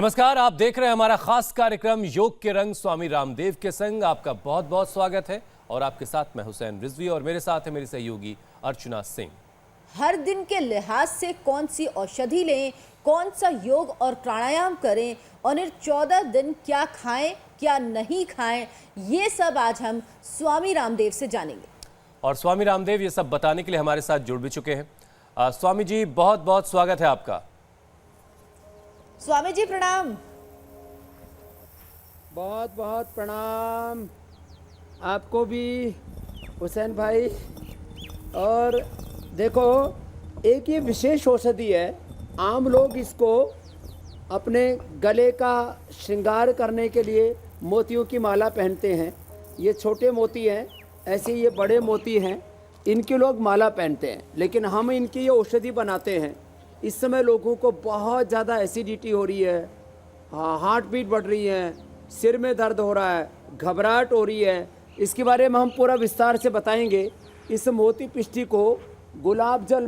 नमस्कार, आप देख रहे हैं हमारा खास कार्यक्रम योग के रंग स्वामी रामदेव के संग। आपका बहुत बहुत स्वागत है और आपके साथ मैं हुसैन रिजवी और मेरे साथ है मेरी सहयोगी अर्चना सिंह। हर दिन के लिहाज से कौन सी औषधि लें, कौन सा योग और प्राणायाम करें और 14 दिन क्या खाएं क्या नहीं खाएं, ये सब आज हम स्वामी रामदेव से जानेंगे। और स्वामी रामदेव ये सब बताने के लिए हमारे साथ जुड़ भी चुके हैं। स्वामी जी, बहुत बहुत स्वागत है आपका। स्वामी जी प्रणाम। बहुत बहुत प्रणाम आपको भी हुसैन भाई। और देखो, एक ये विशेष औषधि है, आम लोग इसको अपने गले का श्रृंगार करने के लिए मोतियों की माला पहनते हैं। ये छोटे मोती हैं, ऐसे ये बड़े मोती हैं, इनकी लोग माला पहनते हैं। लेकिन हम इनकी ये औषधि बनाते हैं। इस समय लोगों को बहुत ज़्यादा एसिडिटी हो रही है, हार्ट बीट बढ़ रही है, सिर में दर्द हो रहा है, घबराहट हो रही है। इसके बारे में हम पूरा विस्तार से बताएंगे। इस मोती पिष्टी को गुलाब जल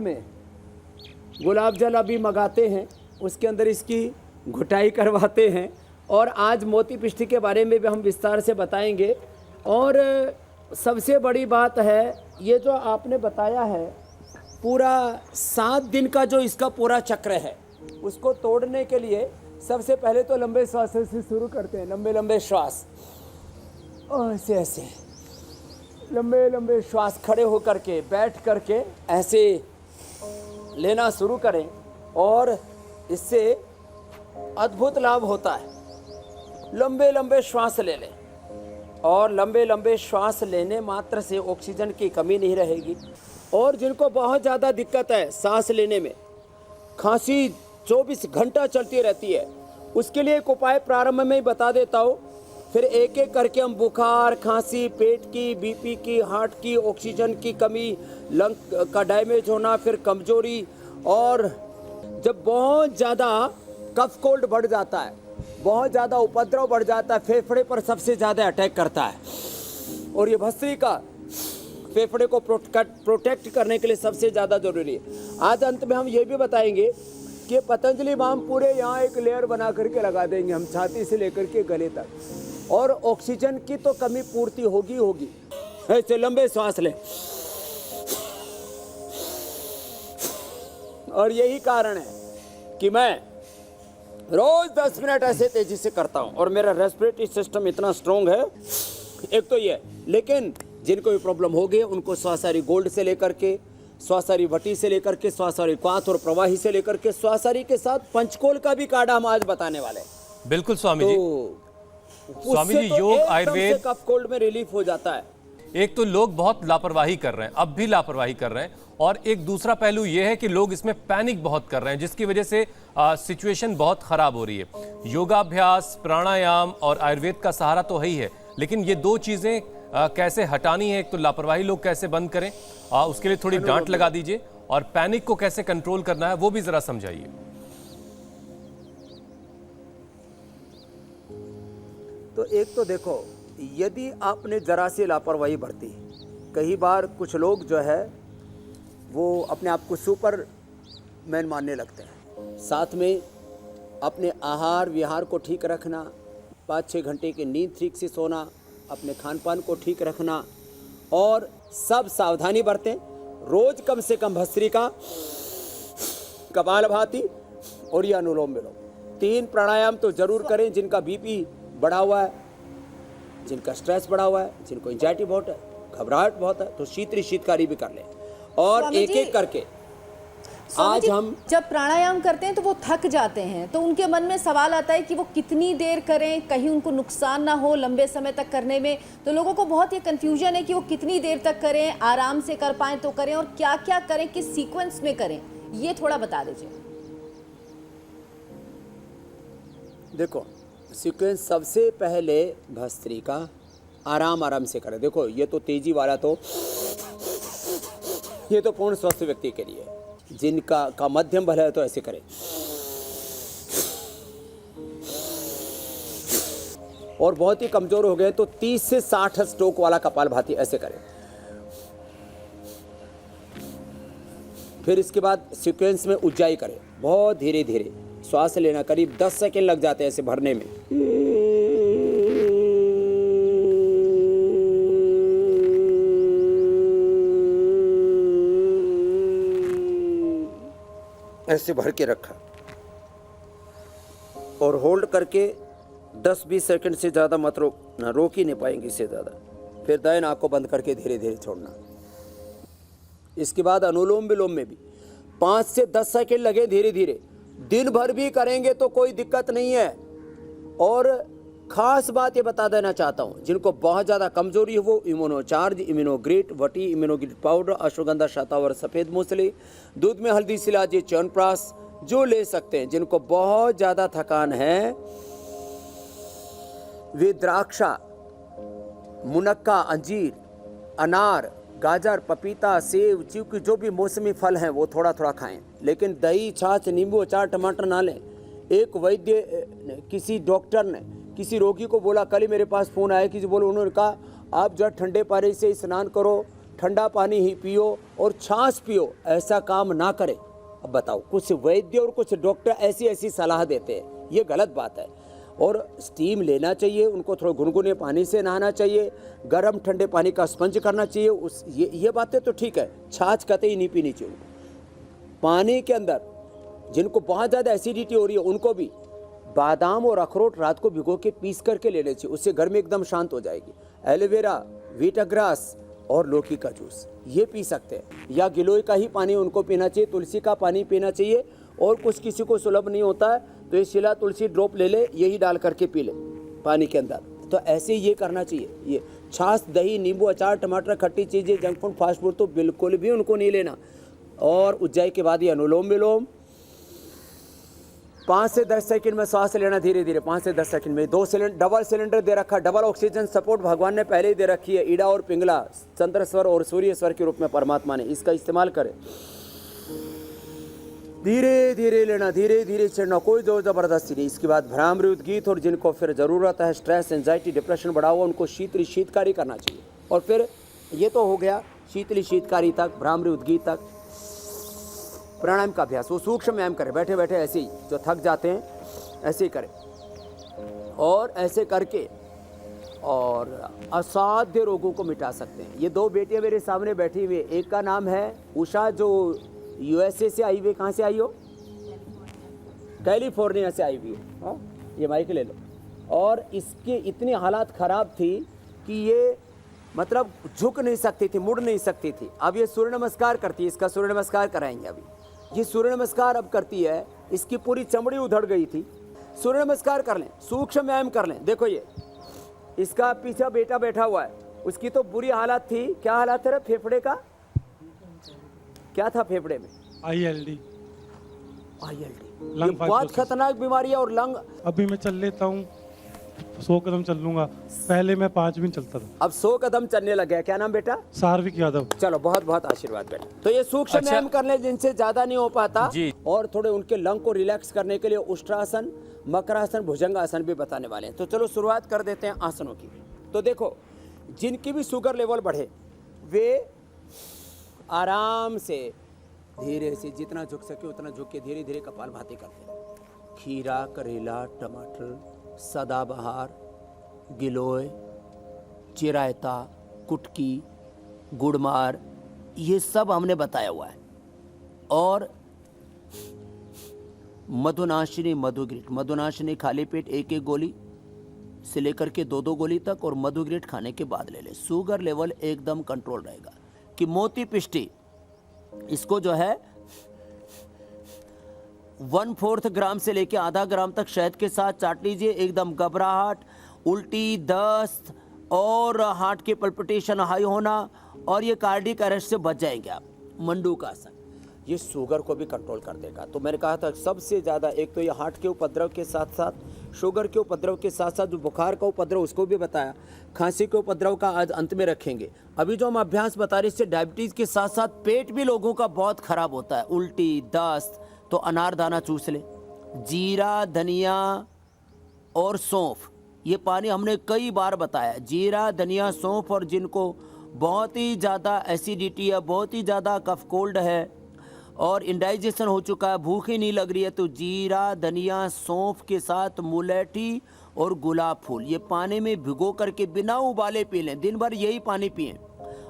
अभी मंगाते हैं, उसके अंदर इसकी घुटाई करवाते हैं और आज मोती पिष्टी के बारे में भी हम विस्तार से बताएंगे। और सबसे बड़ी बात है, ये जो आपने बताया है, पूरा 7 दिन का जो इसका पूरा चक्र है, उसको तोड़ने के लिए सबसे पहले तो लंबे श्वास से शुरू करते हैं। लंबे लंबे श्वास, और ऐसे ऐसे लंबे लंबे श्वास खड़े होकर के, बैठ करके ऐसे लेना शुरू करें और इससे अद्भुत लाभ होता है। लंबे लंबे श्वास ले लें और लंबे लंबे श्वास लेने मात्र से ऑक्सीजन की कमी नहीं रहेगी। और जिनको बहुत ज़्यादा दिक्कत है सांस लेने में, खांसी 24 घंटा चलती रहती है, उसके लिए एक उपाय प्रारंभ में ही बता देता हूँ। फिर एक एक करके हम बुखार, खांसी, पेट की, बीपी की, हार्ट की, ऑक्सीजन की कमी, लंग का डैमेज होना, फिर कमजोरी, और जब बहुत ज़्यादा कफ कोल्ड बढ़ जाता है, बहुत ज़्यादा उपद्रव बढ़ जाता है, फेफड़े पर सबसे ज़्यादा अटैक करता है। और ये भस्त्रिका फेफड़े को प्रोटेक्ट करने के लिए सबसे ज़्यादा जरूरी है। आज अंत में हम ये भी बताएंगे कि पतंजलि बाम पूरे यहाँ एक लेयर बना करके लगा देंगे हम, छाती से लेकर के गले तक, और ऑक्सीजन की तो कमी पूर्ति होगी। ऐसे लंबे सांस लें। और यही कारण है कि मैं रोज 10 मिनट ऐसे तेजी से करता हूँ और मेरा रेस्पिरेटरी सिस्टम इतना स्ट्रॉन्ग है। एक तो ये, लेकिन जिनको भी प्रॉब्लम हो गई उनको स्वासारी गोल्ड से लेकर के, स्वासारी वटी से लेकर के, स्वासारी क्वाथ और प्रवाही से लेकर के, स्वासारी के साथ पंचकोल का भी काढ़ा हम आज बताने वाले हैं। बिल्कुल स्वामी जी। स्वामी जी, तो योग, आयुर्वेद, कफ कोल्ड में रिलीफ हो जाता है। एक तो लोग बहुत लापरवाही कर रहे हैं, अब भी लापरवाही कर रहे हैं, और एक दूसरा पहलू यह है कि लोग इसमें पैनिक बहुत कर रहे हैं, जिसकी वजह से सिचुएशन बहुत खराब हो रही है। योगाभ्यास, प्राणायाम और आयुर्वेद का सहारा तो है ही है, लेकिन ये दो चीजें कैसे हटानी है, एक तो लापरवाही लोग कैसे बंद करें, उसके लिए थोड़ी डांट लगा दीजिए, और पैनिक को कैसे कंट्रोल करना है वो भी जरा समझाइए। तो एक तो देखो, यदि आपने जरा सी लापरवाही बरती, कई बार कुछ लोग जो है वो अपने आप को सुपर मैन मानने लगते हैं। साथ में अपने आहार विहार को ठीक रखना, 5-6 घंटे की नींद ठीक से सोना, अपने खान पान को ठीक रखना, और सब सावधानी बरतें। रोज कम से कम भस्त्रिका, कपालभाति और ये अनुलोम विलोम, 3 प्राणायाम तो जरूर करें। जिनका बीपी बढ़ा हुआ है, जिनका स्ट्रेस बढ़ा हुआ है, जिनको एंजाइटी बहुत है, घबराहट बहुत है, तो शीतकारी भी कर लें। और एक एक करके आज हम जब प्राणायाम करते हैं तो वो थक जाते हैं, तो उनके मन में सवाल आता है कि वो कितनी देर करें, कहीं उनको नुकसान ना हो लंबे समय तक करने में। तो लोगों को बहुत ये कंफ्यूजन है कि वो कितनी देर तक करें, आराम से कर पाएं तो करें, और क्या क्या करें, किस सीक्वेंस में करें, ये थोड़ा बता दीजिए। देखो, सीक्वेंस सबसे पहले भस्त्रिका आराम से करें। देखो, ये तो तेजी वाला, तो ये तो पूर्ण स्वस्थ व्यक्ति के लिए। जिनका मध्यम बल है तो ऐसे करें, और बहुत ही कमजोर हो गए तो 30 से 60 स्ट्रोक वाला कपालभाति ऐसे करें। फिर इसके बाद सीक्वेंस में उज्जाई करें, बहुत धीरे धीरे श्वास लेना करीब 10 सेकंड लग जाते हैं ऐसे भरने में। ऐसे भर के रखा और होल्ड करके 10-20 सेकंड से ज़्यादा मत रोकना, रोक ही नहीं पाएंगे इससे ज़्यादा। फिर दाएं नाक को बंद करके धीरे धीरे छोड़ना। इसके बाद अनुलोम विलोम में भी 5 से 10 सेकंड लगे धीरे धीरे, दिन भर भी करेंगे तो कोई दिक्कत नहीं है। और खास बात ये बता देना चाहता हूँ, जिनको बहुत ज़्यादा कमजोरी हो वो इम्यूनोचार्ज, इम्यूनोग्रेट वटी, इम्यूनोग्रेट पाउडर, अश्वगंधा शतावर, सफ़ेद मूसली, दूध में हल्दी सिलाजी, च्यवनप्राश जो ले सकते हैं। जिनको बहुत ज़्यादा थकान है वे द्राक्षा, मुनक्का, अंजीर, अनार, गाजर, पपीता, सेब, चीकू जो भी मौसमी फल हैं वो थोड़ा थोड़ा खाएं, लेकिन दही, छाछ, नींबू, अचार, टमाटर ना लें। एक वैद्य किसी डॉक्टर ने किसी रोगी को बोला, कल ही मेरे पास फ़ोन आया किसी बोले, उन्होंने कहा आप जो ठंडे पानी से स्नान करो, ठंडा पानी ही पियो और छाछ पियो, ऐसा काम ना करें। अब बताओ, कुछ वैद्य और कुछ डॉक्टर ऐसी ऐसी सलाह देते हैं, ये गलत बात है। और स्टीम लेना चाहिए, उनको थोड़ा गुनगुने पानी से नहाना चाहिए, गर्म ठंडे पानी का स्पंज करना चाहिए। ये बातें तो ठीक है, छाछ कतई नहीं पीनी चाहिए। पानी के अंदर जिनको बहुत ज़्यादा एसिडिटी हो रही है उनको भी बादाम और अखरोट रात को भिगो के पीस करके लेने चाहिए, उससे घर में एकदम शांत हो जाएगी। एलोवेरा, वीटाग्रास और लौकी का जूस ये पी सकते हैं, या गिलोय का ही पानी उनको पीना चाहिए, तुलसी का पानी पीना चाहिए। और कुछ किसी को सुलभ नहीं होता है तो ये शिला तुलसी ड्रॉप ले ले, यही डाल करके पी ले पानी के अंदर। तो ऐसे ये करना चाहिए। ये छाछ, दही, नींबू, अचार, टमाटर, खट्टी चीज़ें, जंक फूड, फास्ट फूड तो बिल्कुल भी उनको नहीं लेना। और उज्जाई के बाद ये अनुलोम विलोम 5 से 10 सेकंड में सांस लेना धीरे धीरे, 5 से 10 सेकंड में। 2 सिलेंडर, डबल सिलेंडर दे रखा, डबल ऑक्सीजन सपोर्ट भगवान ने पहले ही दे रखी है। ईड़ा और पिंगला, चंद्र स्वर और सूर्य स्वर के रूप में परमात्मा ने, इसका इस्तेमाल करें। धीरे धीरे लेना, धीरे धीरे चढ़ना, कोई जोर जबरदस्ती नहीं। इसके बाद भ्रामृत गीत, और जिनको फिर ज़रूरत है स्ट्रेस, एंजाइटी, डिप्रेशन बढ़ा हुआ, उनको शीतली शीतकारी करना चाहिए। और फिर ये तो हो गया शीतली शीतकारी तक, भ्रामृत गीत तक। प्राणायाम का अभ्यास वो सूक्ष्म व्यायाम करें, बैठे बैठे ऐसे ही, जो थक जाते हैं ऐसे ही करें। और ऐसे करके और असाध्य रोगों को मिटा सकते हैं। ये 2 बेटियां मेरे सामने बैठी हुई, एक का नाम है उषा जो USA से आई हुई, कहाँ से आई हो? कैलिफोर्निया से आई हुई है। हाँ, ये माइक ले लो। और इसकी इतनी हालात ख़राब थी कि ये मतलब झुक नहीं सकती थी, मुड़ नहीं सकती थी। अब ये सूर्य नमस्कार करती है, इसका सूर्य नमस्कार कराएंगे अभी। ये सूर्य नमस्कार अब करती है, इसकी पूरी चमड़ी उधड़ गई थी। सूर्य नमस्कार कर लें, सूक्ष्म व्यायाम कर लें। देखो ये इसका पीछे बेटा बैठा हुआ है, उसकी तो बुरी हालत थी। क्या हालत है फेफड़े का? क्या था फेफड़े में? ILD ये बहुत खतरनाक बीमारी है। और लंग, अभी मैं चल लेता हूँ, 100 कदम चल लूंगा, पहले मैं 5 भी चलता था, अब 100 कदम चलने लग गया। क्या नाम बेटा? सार्विक यादव। चलो बहुत बहुत आशीर्वाद बेटा। तो ये सूक्ष्म व्यायाम करने जिनसे ज्यादा नहीं हो पाता जी। और थोड़े उनके लंग को रिलैक्स करने के लिए उष्ट्रासन, मकरासन, भुजंगासन भी बताने वाले हैं। तो चलो शुरुआत कर देते हैं आसनों की। तो देखो, जिनकी भी शुगर लेवल बढ़े वे आराम से धीरे से जितना झुक सके उतना झुक के धीरे धीरे कपालभाति करते हैं। खीरा, करेला, टमाटर, सदाबहार, गिलोय, चिरायता, कुटकी, गुड़मार, ये सब हमने बताया हुआ है। और मधुनाशिनी, मधुग्रेट, मधुनाशिनी खाली पेट 1-1 गोली से लेकर के 2-2 गोली तक, और मधुग्रेट खाने के बाद ले ले। शुगर लेवल एकदम कंट्रोल रहेगा। कि मोती पिष्टी, इसको जो है 1/4 ग्राम से लेके आधा ग्राम तक शहद के साथ चाट लीजिए। एकदम घबराहट, उल्टी, दस्त और हार्ट के पल्पिटेशन हाई होना, और ये कार्डियक अरेस्ट से बच जाएंगे आप। मंडूक आसन ये शुगर को भी कंट्रोल कर देगा। तो मैंने कहा था सबसे ज़्यादा एक तो ये हार्ट के उपद्रव के साथ साथ शुगर के उपद्रव के साथ साथ जो बुखार का उपद्रव उसको भी बताया, खांसी के उपद्रव का आज अंत में रखेंगे। अभी जो हम अभ्यास बता रहे इससे डायबिटीज़ के साथ साथ पेट भी लोगों का बहुत खराब होता है, उल्टी, दस्त। तो अनारदाना चूस ले, जीरा, धनिया और सौंफ, ये पानी हमने कई बार बताया। जीरा, धनिया, सौंफ, और जिनको बहुत ही ज़्यादा एसिडिटी है, बहुत ही ज़्यादा कफ कोल्ड है, और इंडाइजेशन हो चुका है, भूख ही नहीं लग रही है, तो जीरा, धनिया, सौंफ के साथ मुलेठी और गुलाब फूल ये पानी में भिगो करके बिना उबाले पी लें। दिन भर यही पानी पिएं,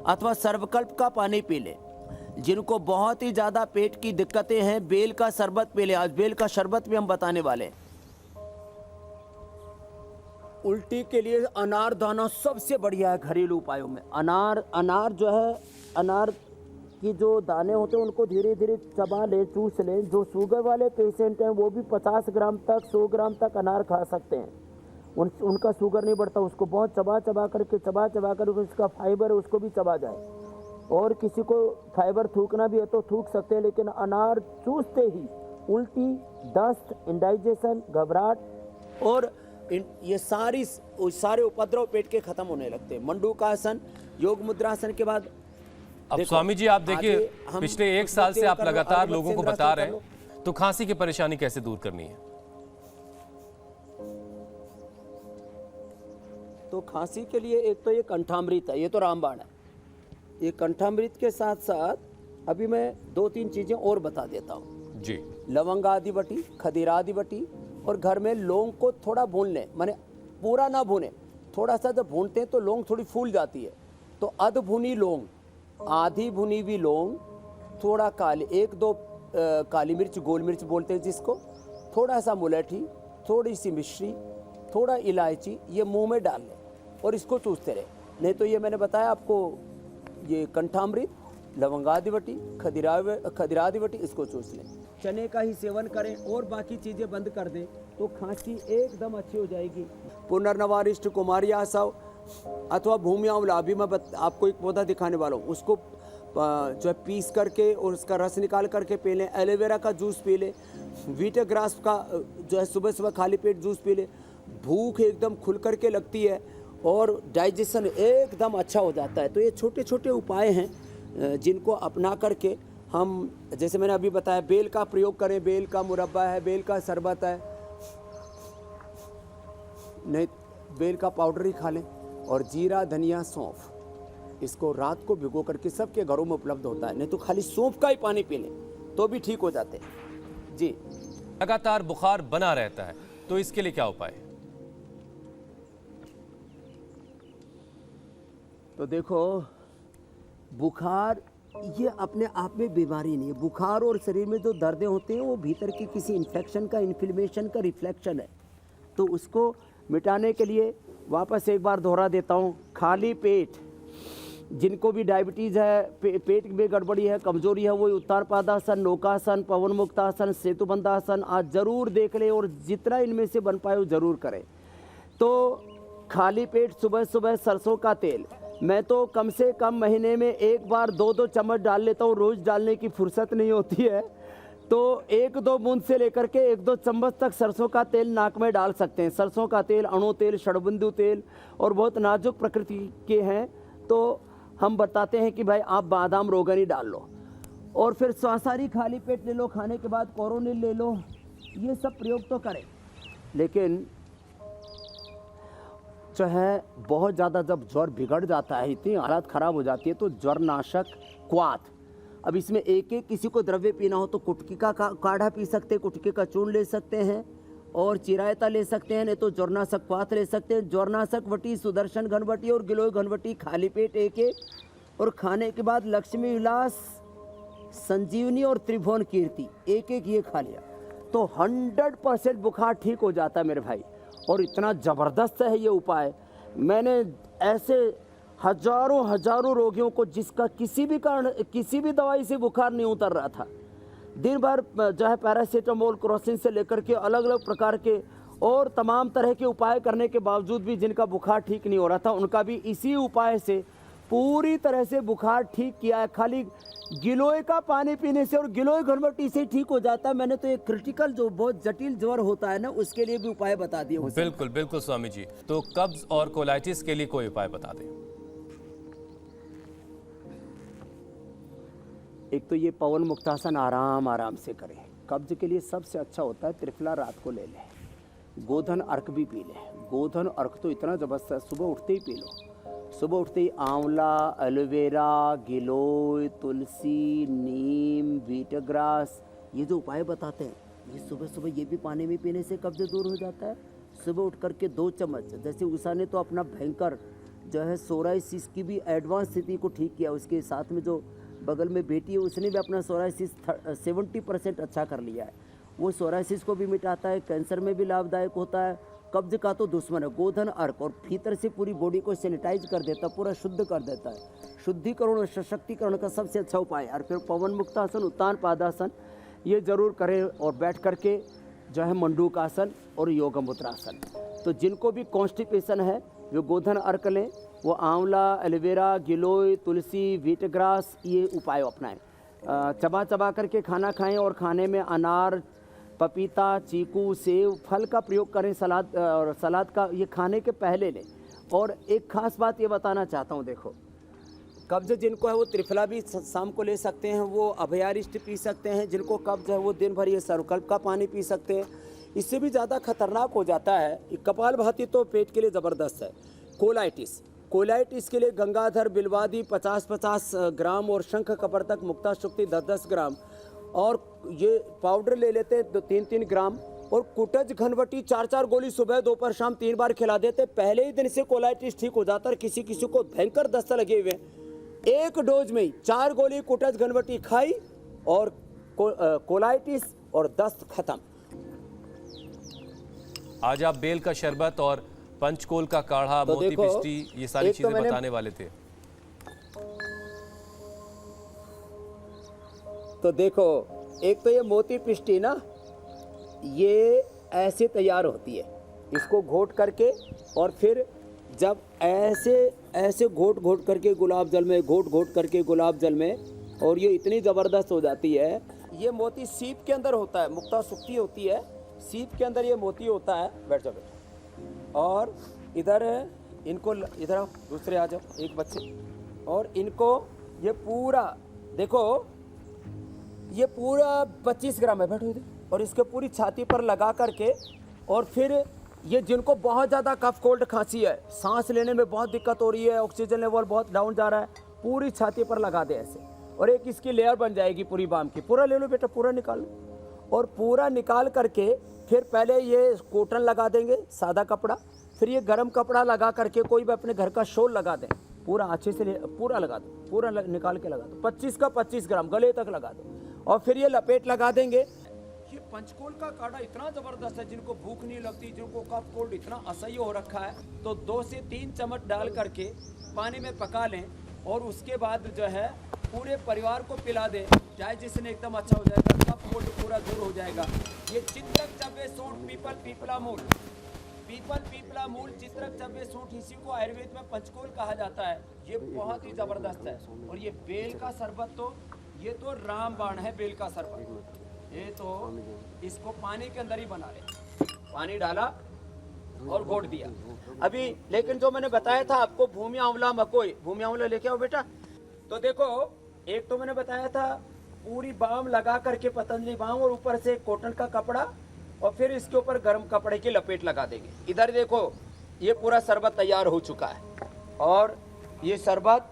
अथवा सर्वकल्प का पानी पी लें। जिनको बहुत ही ज़्यादा पेट की दिक्कतें हैं, बेल का शरबत पी लें। आज बेल का शरबत भी हम बताने वाले हैं। उल्टी के लिए अनार दाना सबसे बढ़िया है घरेलू उपायों में। अनार जो है, अनार की जो दाने होते हैं उनको धीरे धीरे चबा लें, चूस लें। जो शुगर वाले पेशेंट हैं वो भी 50 ग्राम तक, 100 ग्राम तक अनार खा सकते हैं। उनका शुगर नहीं बढ़ता। उसको बहुत चबा करके उसका फाइबर है उसको भी चबा जाए। और किसी को फाइबर थूकना भी है तो थूक सकते हैं, लेकिन अनार चूसते ही उल्टी, दस्त, इंडाइजेशन, घबराहट और ये सारे उपद्रव पेट के खत्म होने लगते हैं। मंडूकासन, योग मुद्रासन के बाद अब स्वामी जी आप देखिए पिछले 1 साल से आप लगातार लोगों को बता रहे हैं, तो खांसी की परेशानी कैसे दूर करनी है? तो खांसी के लिए एक तो ये कंठामृत है, ये तो रामबाण है। ये कंठामृत के साथ साथ अभी मैं 2-3 चीजें और बता देता हूँ जी। लवंगादिवटी, खदीरादिवटी, और घर में लौंग को थोड़ा भून लें। माने पूरा ना भूने, थोड़ा सा जब भूनते हैं तो लौंग थोड़ी फूल जाती है, तो अध भुनी लौंग, आधी भुनी हुई लौंग, थोड़ा एक दो काली मिर्च, गोल मिर्च बोलते हैं जिसको, थोड़ा सा मुलेठी, थोड़ी सी मिश्री, थोड़ा इलायची, ये मुंह में डाल लें और इसको चूसते रहे। नहीं तो ये मैंने बताया आपको, ये कंठामृत, लवंगादिवटी, खदिरादिवटी, इसको चूस लें। चने का ही सेवन करें और बाकी चीज़ें बंद कर दें तो खांसी एकदम अच्छी हो जाएगी। पुनर्नवारिष्ट कुमारियासव अथवा भूमि आंवला, अभी मैं आपको एक पौधा दिखाने वाला हूँ, उसको जो है पीस करके और उसका रस निकाल करके पी लें। एलोवेरा का जूस पी लें। वीटाग्रास का जो है सुबह सुबह खाली पेट जूस पी लें। भूख एकदम खुल करके लगती है और डाइजेशन एकदम अच्छा हो जाता है। तो ये छोटे छोटे उपाय हैं जिनको अपना करके हम, जैसे मैंने अभी बताया, बेल का प्रयोग करें। बेल का मुरब्बा है, बेल का शरबत है, नहीं बेल का पाउडर ही खा लें। और जीरा, धनिया, सौंफ, इसको रात को भिगो करके सबके घरों में उपलब्ध होता है। नहीं तो खाली सौंफ का ही पानी पी लें तो भी ठीक हो जाते हैं जी। लगातार बुखार बना रहता है, तो इसके लिए क्या उपाय? तो देखो, बुखार ये अपने आप में बीमारी नहीं है। बुखार और शरीर में जो दर्दें होते हैं वो भीतर की किसी इन्फेक्शन का, इन्फ्लेमेशन का रिफ्लेक्शन है। तो उसको मिटाने के लिए वापस एक बार दोहरा देता हूँ, खाली पेट जिनको भी डायबिटीज़ है, पेट में गड़बड़ी है, कमजोरी है, वो उत्तानपादासन, नौकासन, पवन मुक्तासन, सेतुबंधासन आज ज़रूर देख लें और जितना इनमें से बन पाए वो ज़रूर करें। तो खाली पेट सुबह सुबह सरसों का तेल, मैं तो कम से कम महीने में एक बार 2-2 चम्मच डाल लेता हूँ। रोज़ डालने की फुर्सत नहीं होती है, तो 1-2 बूंद से लेकर के 1-2 चम्मच तक सरसों का तेल नाक में डाल सकते हैं। सरसों का तेल, अणु तेल, षडबिंदु तेल, और बहुत नाजुक प्रकृति के हैं तो हम बताते हैं कि भाई आप बादाम रोगनी डाल लो, और फिर स्वासारी खाली पेट ले लो, खाने के बाद कोरोनिल ले लो। ये सब प्रयोग तो करें, लेकिन जो है बहुत ज़्यादा जब ज्वर बिगड़ जाता है, इतनी हालत ख़राब हो जाती है, तो ज्वरनाशक क्वाथ, अब इसमें एक किसी को द्रव्य पीना हो तो कुटकी का काढ़ा पी सकते हैं, कुटकी का चूर्ण ले सकते हैं, और चिरायता ले सकते हैं, नहीं तो ज्वरनाशक क्वाथ ले सकते हैं। ज्वरनाशक वटी, सुदर्शन घनवटी और गिलोय घनवटी खाली पेट एक, और खाने के बाद लक्ष्मी विलास, संजीवनी और त्रिभुवन कीर्ति एक ये खा लिया तो 100% बुखार ठीक हो जाता है मेरे भाई। और इतना ज़बरदस्त है ये उपाय, मैंने ऐसे हजारों रोगियों को जिसका किसी भी कारण, किसी भी दवाई से बुखार नहीं उतर रहा था, दिन भर जो है पैरासीटामोल, क्रोसिन से लेकर के अलग अलग प्रकार के और तमाम तरह के उपाय करने के बावजूद भी जिनका बुखार ठीक नहीं हो रहा था, उनका भी इसी उपाय से पूरी तरह से बुखार ठीक किया है। खाली गिलोय का पानी पीने से और गिलोय घनवटी से ठीक हो जाता है। मैंने तो एक क्रिटिकल जो बहुत जटिल ज्वर होता है ना, उसके लिए भी उपाय बता दिए। बिल्कुल बिल्कुल स्वामी जी, तो कब्ज और कोलाइटिस के लिए कोई उपाय बता दें। एक तो ये पवन मुक्तासन आराम से करें। कब्ज के लिए सबसे अच्छा होता है त्रिफला, रात को ले लें। गोधन अर्क भी पी लें। गोधन अर्क तो इतना जबरदस्त है, सुबह उठते ही पी लो। सुबह उठते ही आंवला, एलोवेरा, गिलोय, तुलसी, नीम, वीटग्रास, ये जो उपाय बताते हैं, ये सुबह सुबह ये भी पानी में पीने से कब्ज दूर हो जाता है। सुबह उठ करके 2 चम्मच, जैसे उषा ने तो अपना भयंकर जो है सोराइसिस की भी एडवांस स्थिति को ठीक किया, उसके साथ में जो बगल में बेटी है उसने भी अपना सोराइसिस 70% अच्छा कर लिया है। वो सोराइसिस को भी मिटाता है, कैंसर में भी लाभदायक होता है, कब्ज का तो दुश्मन है। गोधन अर्क और भीतर से पूरी बॉडी को सैनिटाइज कर देता है, पूरा शुद्ध कर देता है। शुद्धिकरण और सशक्तिकरण का सबसे अच्छा उपाय है। और फिर पवन मुक्तासन, उत्तान पादासन ये जरूर करें, और बैठ करके जो है मंडूकासन और योग मुद्रासन। तो जिनको भी कॉन्स्टिपेशन है वो गोधन अर्क लें, वो आंवला, एलोवेरा, गिलोय, तुलसी, वीटग्रास ये उपाय अपनाएं। चबा चबा करके खाना खाएं, और खाने में अनार, पपीता, चीकू, सेब, फल का प्रयोग करें। सलाद और सलाद का ये खाने के पहले लें। और एक खास बात ये बताना चाहता हूँ, देखो कब्ज जिनको है वो त्रिफला भी शाम को ले सकते हैं, वो अभयारिष्ट पी सकते हैं। जिनको कब्ज है वो दिन भर ये सर्वकल्प का पानी पी सकते हैं। इससे भी ज़्यादा खतरनाक हो जाता है, कपालभाति तो पेट के लिए ज़बरदस्त है। कोलाइटिस के लिए गंगाधर, बिलवादी 50-50 ग्राम, और शंख कपर्तक, मुक्ता शुक्ति 10-10 ग्राम, और ये पाउडर ले लेते हैं 3-3 ग्राम, और कुटज घनवटी 4-4 गोली सुबह दोपहर शाम 3 बार खिला देते। पहले ही दिन से कोलाइटिस ठीक हो जाता है। किसी किसी को भयंकर दस्त लगे हुए, एक डोज में ही 4 गोली कुटज घनवटी खाई और कोलाइटिस और दस्त खत्म। आज आप बेल का शरबत और पंचकोल का काढ़ा, तो मोती पिष्टी, ये सारी चीजें बताने वाले थे। तो देखो, एक तो ये मोती पिष्टी ना, ये ऐसे तैयार होती है। इसको घोट करके, और फिर जब ऐसे घोट करके गुलाब जल में, घोट करके गुलाब जल में, और ये इतनी ज़बरदस्त हो जाती है। ये मोती सीप के अंदर होता है, मुक्ता शुक्ति होती है, सीप के अंदर ये मोती होता है। बैठ जाओ बेटा। और इधर इनको, इधर आओ, दूसरे आ जाओ, एक बच्चे। और इनको ये पूरा देखो, ये पूरा 25 ग्राम है, बैठो इधर। और इसके पूरी छाती पर लगा करके, और फिर ये जिनको बहुत ज़्यादा कफ कोल्ड खांसी है, सांस लेने में बहुत दिक्कत हो रही है, ऑक्सीजन लेवल बहुत डाउन जा रहा है, पूरी छाती पर लगा दे ऐसे। और एक इसकी लेयर बन जाएगी पूरी बाम की। पूरा ले लो बेटा, पूरा निकाल लो। और पूरा निकाल करके फिर पहले ये कॉटन लगा देंगे, सादा कपड़ा। फिर ये गर्म कपड़ा लगा करके, कोई भी अपने घर का शॉल लगा दें, पूरा अच्छे से पूरा लगा दो, पूरा निकाल के लगा दो। 25 का 25 ग्राम गले तक लगा दो। और फिर ये लपेट लगा देंगे। ये पंचकोल का काढ़ा इतना ज़बरदस्त है, जिनको भूख नहीं लगती, जिनको कफ कोल्ड इतना असह्य हो रखा है, तो 2 से 3 चम्मच डाल करके पानी में पका लें, और उसके बाद जो है पूरे परिवार को पिला दें। डाइजेशन एकदम अच्छा हो जाएगा, कफ कोल्ड पूरा दूर हो जाएगा। ये चित्रक, चव्वे, सूंठ, पीपल, पीपला मूल, चित्रक, चव्वे, सूंठ, इसी को आयुर्वेद में पंचकोल कहा जाता है। ये बहुत ही ज़बरदस्त है। और ये बेल का शरबत, तो ये तो रामबाण है बेल का शरबत। ये तो इसको पानी के अंदर ही बना ले, पानी डाला और घोट दिया अभी। लेकिन जो मैंने बताया था आपको, भूमि आंवला, मकोई, भूमि आंवला लेके आओ बेटा। तो देखो, एक तो मैंने बताया था पूरी बाम लगा करके, पतंजलि बाम, और ऊपर से कॉटन का कपड़ा, और फिर इसके ऊपर गर्म कपड़े की लपेट लगा देंगे। इधर देखो, ये पूरा शरबत तैयार हो चुका है, और ये शरबत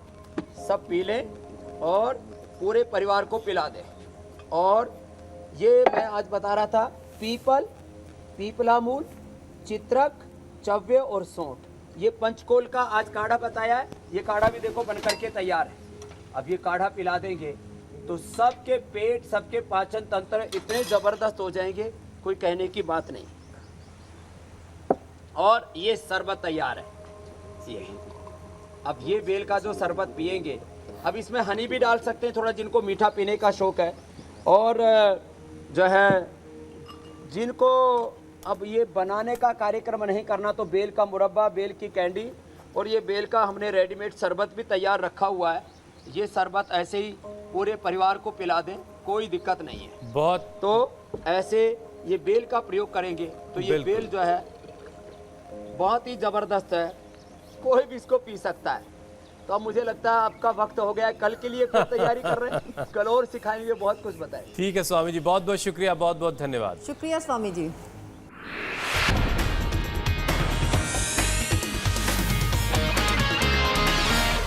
सब पी लें और पूरे परिवार को पिला दें। और ये मैं आज बता रहा था, पीपल, पीपला मूल, चित्रक, चव्वे और सौंठ, ये पंचकोल का आज काढ़ा बताया है। ये काढ़ा भी देखो बन करके तैयार है। अब ये काढ़ा पिला देंगे तो सबके पेट, सबके पाचन तंत्र इतने ज़बरदस्त हो जाएंगे, कोई कहने की बात नहीं। और ये शरबत तैयार है। ये अब ये बेल का जो शरबत पिएंगे, अब इसमें हनी भी डाल सकते हैं थोड़ा, जिनको मीठा पीने का शौक है। और जो है जिनको अब ये बनाने का कार्यक्रम नहीं करना, तो बेल का मुरब्बा, बेल की कैंडी, और ये बेल का हमने रेडीमेड शरबत भी तैयार रखा हुआ है। ये शरबत ऐसे ही पूरे परिवार को पिला दें, कोई दिक्कत नहीं है। बहुत तो ऐसे ये बेल का प्रयोग करेंगे तो ये बेल जो है बहुत ही ज़बरदस्त है, कोई भी इसको पी सकता है। तो अब मुझे लगता है आपका वक्त हो गया है, कल के लिए फिर तैयारी कर रहे हैं, कल और सिखाएंगे, बहुत कुछ बताएं। ठीक है स्वामी जी, बहुत बहुत शुक्रिया, बहुत बहुत धन्यवाद। शुक्रिया स्वामी जी।